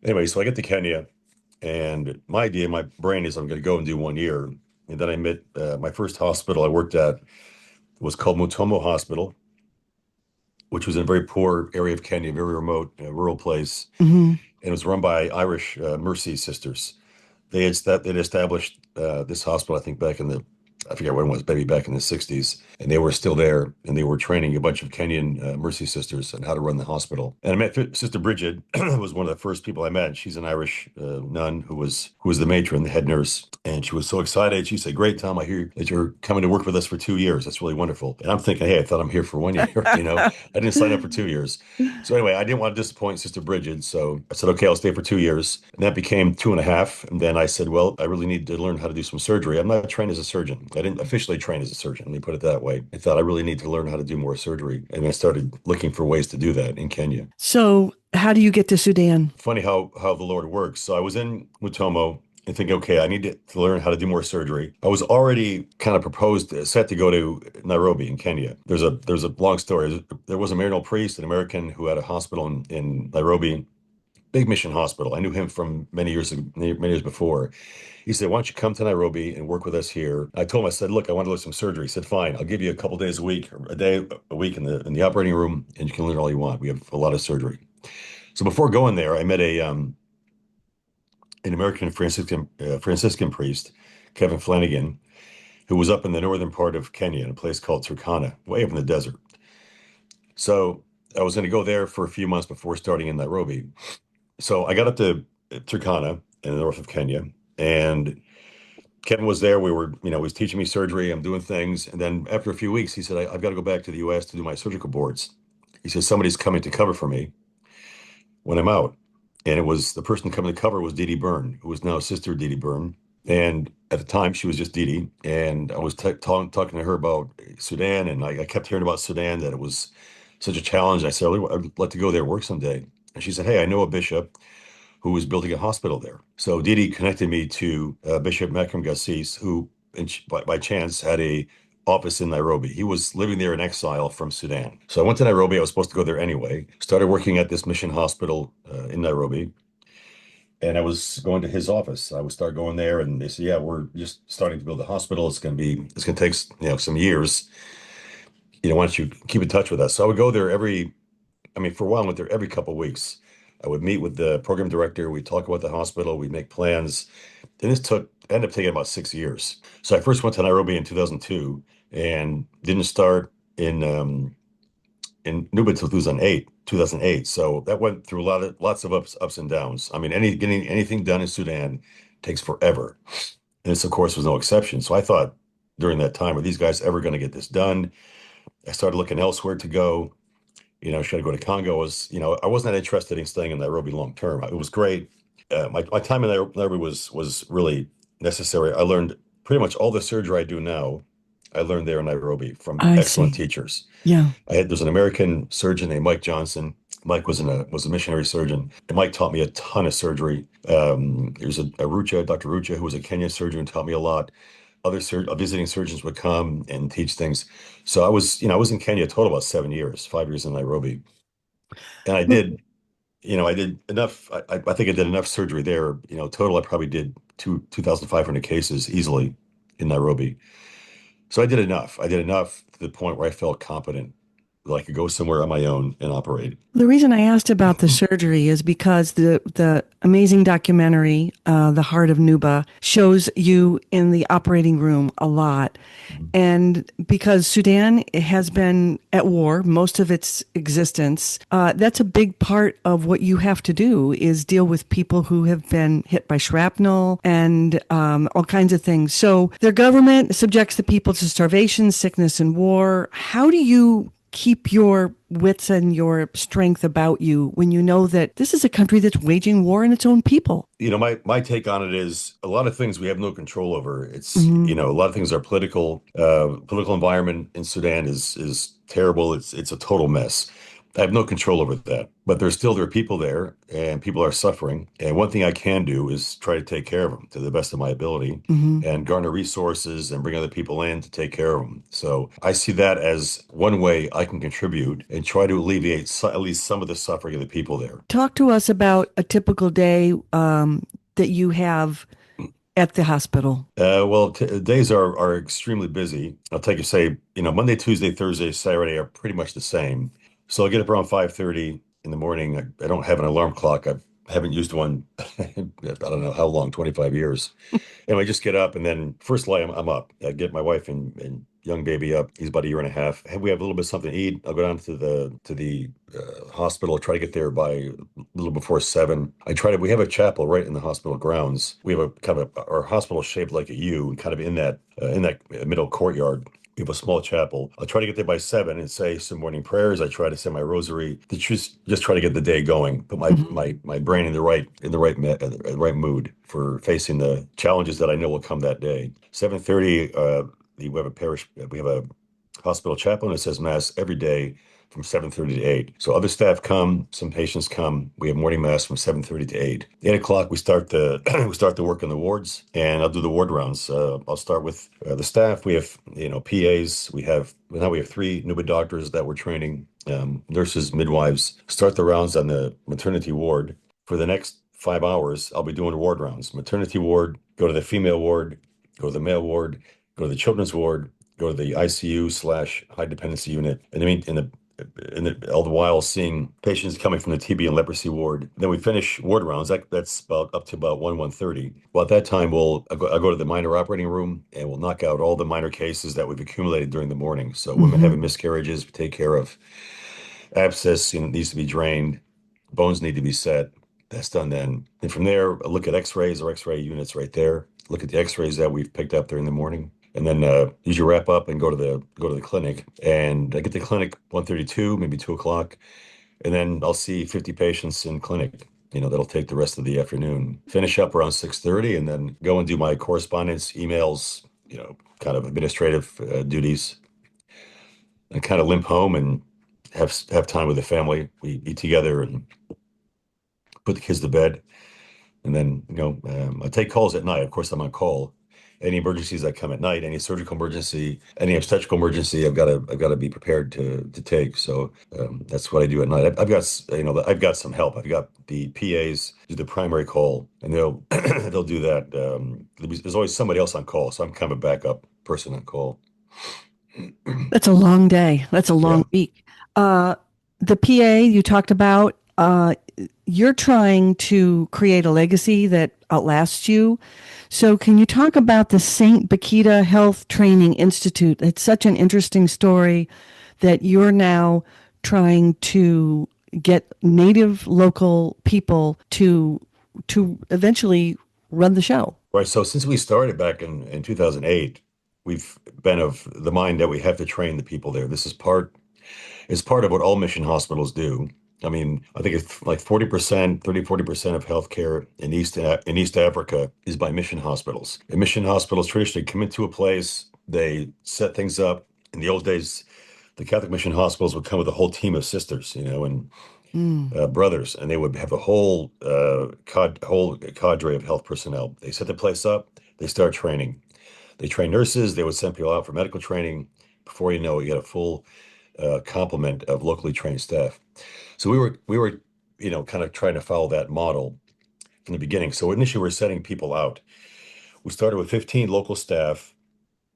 Anyway, so I get to Kenya, and my idea in my brain is I'm going to go and do 1 year. And then I met my first hospital I worked at was called Mutomo Hospital, which was in a very poor area of Kenya, very remote, rural place. And it was run by Irish Mercy Sisters. They'd established this hospital, I think, I forget when it was, maybe back in the 60s. And they were still there, and they were training a bunch of Kenyan Mercy Sisters on how to run the hospital. And I met Sister Bridget, was one of the first people I met. She's an Irish nun who was the matron, the head nurse. And she was so excited. She said, "Great, Tom, I hear that you're coming to work with us for 2 years. That's really wonderful." And I'm thinking, hey, I thought I'm here for 1 year. I didn't sign up for 2 years. So anyway, I didn't want to disappoint Sister Bridget. So I said, okay, I'll stay for 2 years. And that became 2.5. And then I said, well, I really need to learn how to do some surgery. I'm not trained as a surgeon. I didn't officially train as a surgeon. Let me put it that way. I thought I really need to learn how to do more surgery. And I started looking for ways to do that in Kenya. So how do you get to Sudan? Funny how the Lord works. So I was in Mutomo and thinking, okay, I need to learn how to do more surgery. I was already kind of set to go to Nairobi in Kenya. There's a long story. There was a Maryknoll priest, an American, who had a hospital in Nairobi, big mission hospital. I knew him from many years before. He said, "Why don't you come to Nairobi and work with us here?" I told him, I said, "Look, I want to learn some surgery." He said, "Fine, I'll give you a couple days a week, a day a week in the operating room, and you can learn all you want. We have a lot of surgery." So before going there, I met an American Franciscan priest, Kevin Flanagan, who was up in the northern part of Kenya in a place called Turkana, way up in the desert. So I was going to go there for a few months before starting in Nairobi. So I got up to Turkana in the north of Kenya, and Kevin was there. He was teaching me surgery. I'm doing things. And then after a few weeks, he said, I've got to go back to the US to do my surgical boards. He said, somebody's coming to cover for me when I'm out. And it was the person coming to cover was Dee Dee Byrne, who is now Sister Dee Dee Byrne. And at the time, she was just Dee Dee. And I was talking to her about Sudan. And I kept hearing about Sudan, that it was such a challenge. I said, I'd like to go there and work someday. And she said, hey, I know a bishop who was building a hospital there. So Dee Dee connected me to Bishop Mekhem Gassis, who by chance had a office in Nairobi. He was living there in exile from Sudan. So I went to Nairobi. I was supposed to go there anyway. Started working at this mission hospital in Nairobi. And I was going to his office. I would start going there, and they said, yeah, we're just starting to build a hospital. It's going to take, some years. Why don't you keep in touch with us? So I would go there for a while, I went there every couple of weeks. I would meet with the program director. We'd talk about the hospital. We'd make plans. And ended up taking about 6 years. So I first went to Nairobi in 2002 and didn't start in Nuba until 2008. So that went through lots of ups and downs. I mean, getting anything done in Sudan takes forever. And this, of course, was no exception. So I thought during that time, are these guys ever going to get this done? I started looking elsewhere to go. Should I go to Congo? I wasn't that interested in staying in Nairobi long term. It was great. My time in Nairobi was really necessary. I learned pretty much all the surgery I do now. I learned there in Nairobi from I excellent see. teachers. Yeah. There's an American surgeon named Mike Johnson. Mike was a missionary surgeon, and Mike taught me a ton of surgery. There's Dr. Rucha, who was a Kenyan surgeon, taught me a lot. Other visiting surgeons would come and teach things. So I was in Kenya a total about 7 years, 5 years in Nairobi, and I did enough. I think I did enough surgery there. Total I probably did 2,500 cases easily in Nairobi. So I did enough. I did enough to the point where I felt competent that I could go somewhere on my own and operate. The reason I asked about the surgery is because the amazing documentary, The Heart of Nuba, shows you in the operating room a lot. And because Sudan has been at war most of its existence, that's a big part of what you have to do is deal with people who have been hit by shrapnel and all kinds of things. So their government subjects the people to starvation, sickness, and war. How do you keep your wits and your strength about you when you know that this is a country that's waging war on its own people? My take on it is a lot of things we have no control over. It's, Mhm. a lot of things are political. Political environment in Sudan is terrible. It's a total mess. I have no control over that, but there are people there and people are suffering. And one thing I can do is try to take care of them to the best of my ability Mhm. and garner resources and bring other people in to take care of them. So I see that as one way I can contribute and try to alleviate at least some of the suffering of the people there. Talk to us about a typical day that you have at the hospital. Days are extremely busy. I'll take you say, Monday, Tuesday, Thursday, Saturday are pretty much the same. So I get up around 5:30 in the morning. I don't have an alarm clock. I haven't used one, I don't know how long, 25 years. And I just get up and then first light, I'm up. I get my wife and young baby up. He's about a year and a half. We have a little bit of something to eat. I'll go down to the hospital. Try to get there by a little before 7. We have a chapel right in the hospital grounds. We have our hospital shaped like a U, kind of in that middle courtyard. We have a small chapel. I'll try to get there by 7 and say some morning prayers. I try to say my rosary to just try to get the day going. Put my brain in the right mood for facing the challenges that I know will come that day. 7:30, we have a hospital chaplain that says mass every day from 7:30 to 8. So other staff come, some patients come. We have morning mass from 7:30 to 8. 8 o'clock, we start the we start the work in the wards, and I'll do the ward rounds. I'll start with the staff. We have PAs. We have 3 Nuba doctors that we're training, nurses, midwives. Start the rounds on the maternity ward. For the next 5 hours, I'll be doing ward rounds. Maternity ward, go to the female ward, go to the male ward, go to the children's ward, go to the ICU/high dependency unit. And I mean, all the while seeing patients coming from the TB and leprosy ward. Then we finish ward rounds. That's about up to about 1:30. Well, at that time, I'll go to the minor operating room and we'll knock out all the minor cases that we've accumulated during the morning. So women having miscarriages, we take care of. Abscess, needs to be drained. Bones need to be set. That's done then. And from there, a look at X-rays or X-ray units right there. Look at the X-rays that we've picked up during the morning, and then usually wrap up and go to the clinic. And I get to the clinic 1:32, maybe 2 o'clock, and then I'll see 50 patients in clinic. That'll take the rest of the afternoon. Finish up around 6:30, and then go and do my correspondence, emails, kind of administrative duties, and kind of limp home and have time with the family. We eat together and put the kids to bed, and then I take calls at night. Of course, I'm on call. Any emergencies that come at night, any surgical emergency, any obstetrical emergency, I've got to be prepared to take. So that's what I do at night. I've got some help. I've got the PAs do the primary call, and they'll they'll do that. There's always somebody else on call, so I'm kind of a backup person on call. That's a long day. That's a long week. The PA you talked about, you're trying to create a legacy that outlasts you. So can you talk about the St. Bakita Health Training Institute? It's such an interesting story that you're now trying to get native local people to eventually run the show. Right. So since we started back in 2008, we've been of the mind that we have to train the people there. This is part of what all mission hospitals do. I mean, I think it's like 40%, 40% of healthcare in East Africa is by mission hospitals. And mission hospitals traditionally come into a place, they set things up. In the old days, the Catholic mission hospitals would come with a whole team of sisters, and brothers, and they would have a whole cadre of health personnel. They set the place up, they start training. They train nurses, they would send people out for medical training. Before you know it, you had a full complement of locally trained staff. So we were kind of trying to follow that model from the beginning. So initially we were setting people out. We started with 15 local staff.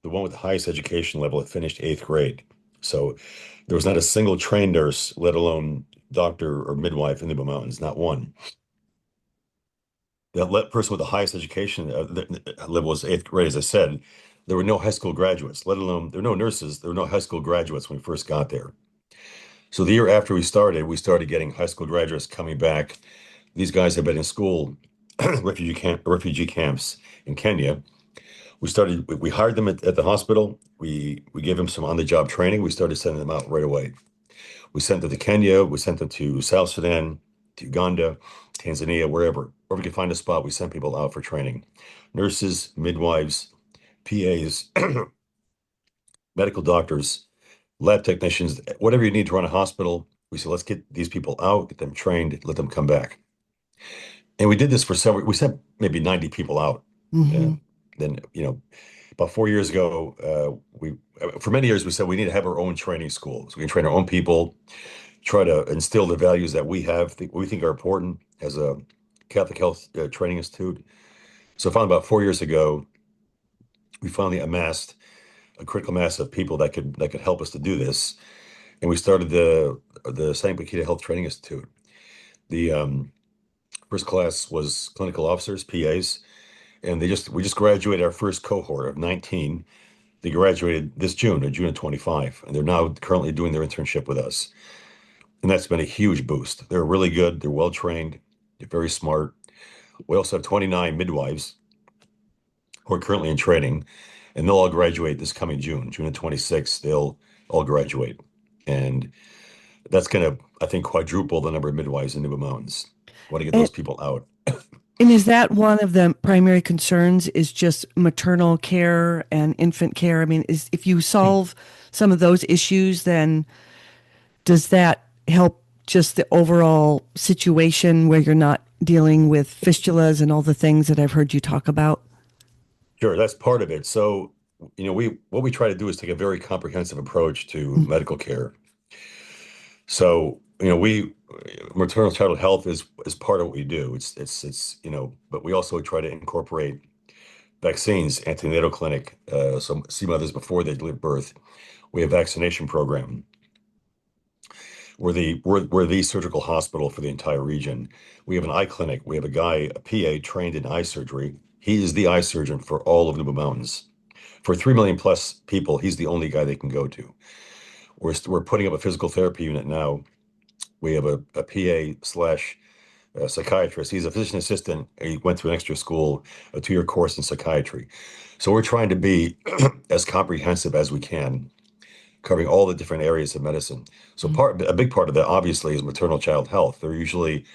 The one with the highest education level had finished 8th grade. So there was not a single trained nurse, let alone doctor or midwife in the Blue Mountains, not one. The person with the highest education level was 8th grade, as I said. There were no high school graduates, let alone there were no nurses. There were no high school graduates when we first got there. So the year after we started getting high school graduates coming back. These guys have been in school, refugee camps in Kenya. We hired them at the hospital. We gave them some on-the-job training. We started sending them out right away. We sent them to Kenya. We sent them to South Sudan, to Uganda, Tanzania, wherever we could find a spot. We sent people out for training. Nurses, midwives, PAs, medical doctors, lab technicians, whatever you need to run a hospital. We said, let's get these people out, get them trained, let them come back. And we did this we sent maybe 90 people out. Mm-hmm. Then, about 4 years ago, for many years, we said we need to have our own training school. So we can train our own people, try to instill the values that we think are important as a Catholic Health Training Institute. So finally, about 4 years ago, we finally amassed a critical mass of people that could help us to do this. And we started the St. Bakita Health Training Institute. The first class was clinical officers, PAs, and we just graduated our first cohort of 19. They graduated this June of 25, and they're now currently doing their internship with us. And that's been a huge boost. They're really good. They're well trained. They're very smart. We also have 29 midwives who are currently in training, and they'll all graduate this coming June of 26. They'll all graduate. And that's going to, I think, quadruple the number of midwives in the Blue Mountains. I want to get those people out. And is that one of the primary concerns, is just maternal care and infant care? I mean, if you solve some of those issues, then does that help just the overall situation where you're not dealing with fistulas and all the things that I've heard you talk about? Sure, that's part of it. So, what we try to do is take a very comprehensive approach to medical care. So, maternal child health is part of what we do. It's but we also try to incorporate vaccines, antenatal clinic, so see mothers before they give birth. We have vaccination program. we're the surgical hospital for the entire region. We have an eye clinic. We have a guy, a PA trained in eye surgery. He is the eye surgeon for all of Nuba Mountains. For 3 million plus people, he's the only guy they can go to. We're putting up a physical therapy unit now. We have a PA slash psychiatrist. He's a physician assistant. He went through an extra school, a 2-year course in psychiatry. So we're trying to be as comprehensive as we can, covering all the different areas of medicine. So a big part of that obviously is maternal child health. They're usually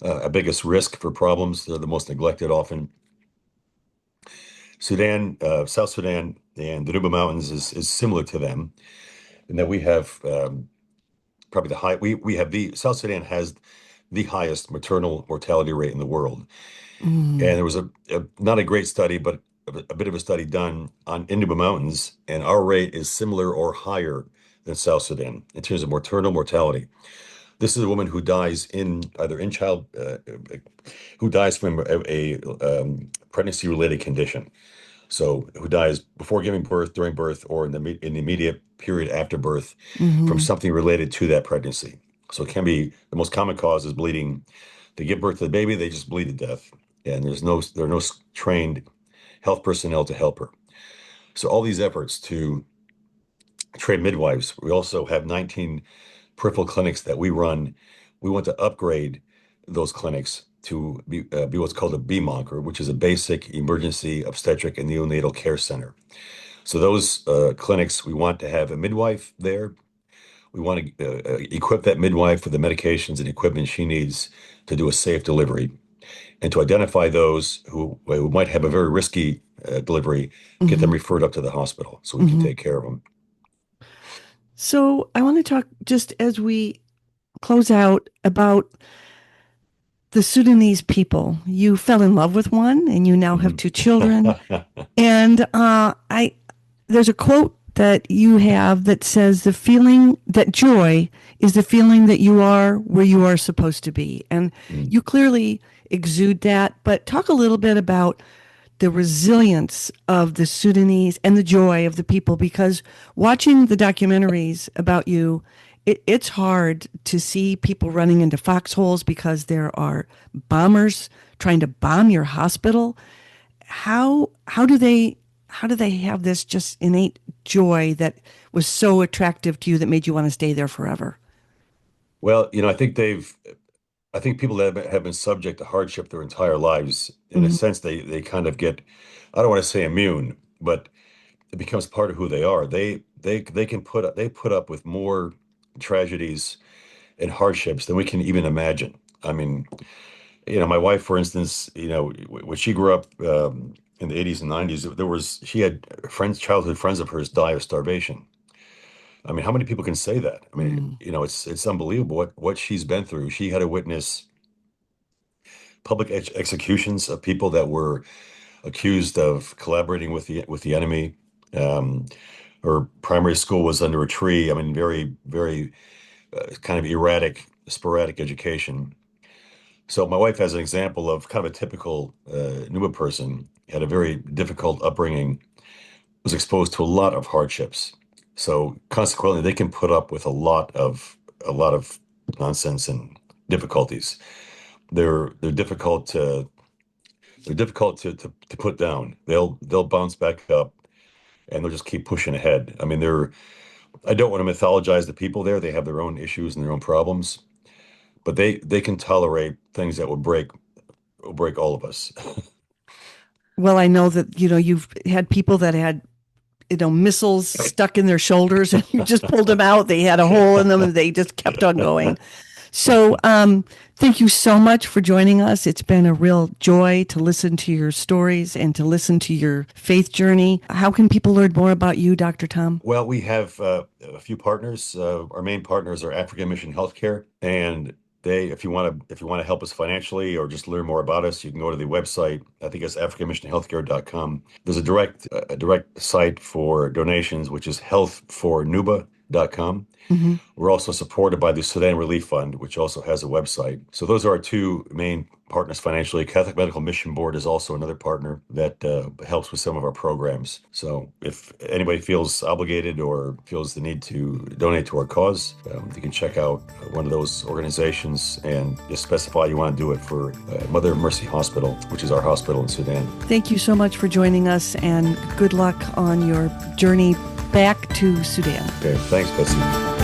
a biggest risk for problems. They're the most neglected often. Sudan, South Sudan, and the Nuba Mountains is similar to them in that we have probably we have South Sudan has the highest maternal mortality rate in the world. And there was not a great study, but a bit of a study done in Nuba Mountains, and our rate is similar or higher than South Sudan in terms of maternal mortality. This is a woman who dies who dies from a pregnancy-related condition. So who dies before giving birth, during birth, or in the immediate period after birth from something related to that pregnancy. So it can be the most common cause is bleeding. They give birth to the baby, they just bleed to death, and there are no trained health personnel to help her. So all these efforts to train midwives. We also have 19 peripheral clinics that we run. We want to upgrade those clinics to be what's called a BMONC, which is a basic emergency obstetric and neonatal care center. So those clinics, we want to have a midwife there. We want to equip that midwife with the medications and equipment she needs to do a safe delivery, and to identify those who might have a very risky delivery, get them referred up to the hospital so we can take care of them. So I want to talk, just as we close out, about the Sudanese people. You fell in love with one, and you now have 2 children. And there's a quote that you have that says the feeling that joy is the feeling that you are where you are supposed to be. And you clearly exude that, but talk a little bit about the resilience of the Sudanese and the joy of the people, because watching the documentaries about you, it's hard to see people running into foxholes because there are bombers trying to bomb your hospital. How do they have this just innate joy that was so attractive to you that made you want to stay there forever? Well, I think people that have been subject to hardship their entire lives, in a sense, they kind of get, I don't want to say immune, but it becomes part of who they are. They put up with more tragedies and hardships than we can even imagine. I mean, my wife, for instance, when she grew up in the 80s and 90s, she had childhood friends of hers die of starvation. I mean, how many people can say that? I mean, it's unbelievable what she's been through. She had to witness public executions of people that were accused of collaborating with the enemy. Her primary school was under a tree. I mean, very, very kind of erratic, sporadic education. So my wife has an example of kind of a typical Nuba person, had a very difficult upbringing, was exposed to a lot of hardships. So consequently, they can put up with a lot of nonsense and difficulties. They're difficult to put down. They'll bounce back up, and they'll just keep pushing ahead. I mean, I don't want to mythologize the people there. They have their own issues and their own problems, but they can tolerate things that will break all of us. Well, I know that, you've had people that had, missiles stuck in their shoulders, and you just pulled them out. They had a hole in them, and they just kept on going. So thank you so much for joining us. It's been a real joy to listen to your stories and to listen to your faith journey. How can people learn more about you, Dr. Tom? Well, we have a few partners. Our main partners are African Mission Healthcare, and if you want to help us financially or just learn more about us, you can go to the website. I think it's africanmissionhealthcare.com. There's a direct site for donations, which is healthfornuba.org. sudan.com. Mhm. We're also supported by the Sudan Relief Fund, which also has a website. So those are our two main partners financially. Catholic Medical Mission Board is also another partner that helps with some of our programs. So if anybody feels obligated or feels the need to donate to our cause, you can check out one of those organizations and just specify you want to do it for Mother of Mercy Hospital, which is our hospital in Sudan. Thank you so much for joining us, and good luck on your journey back to Sudan. Okay, thanks, Betsy.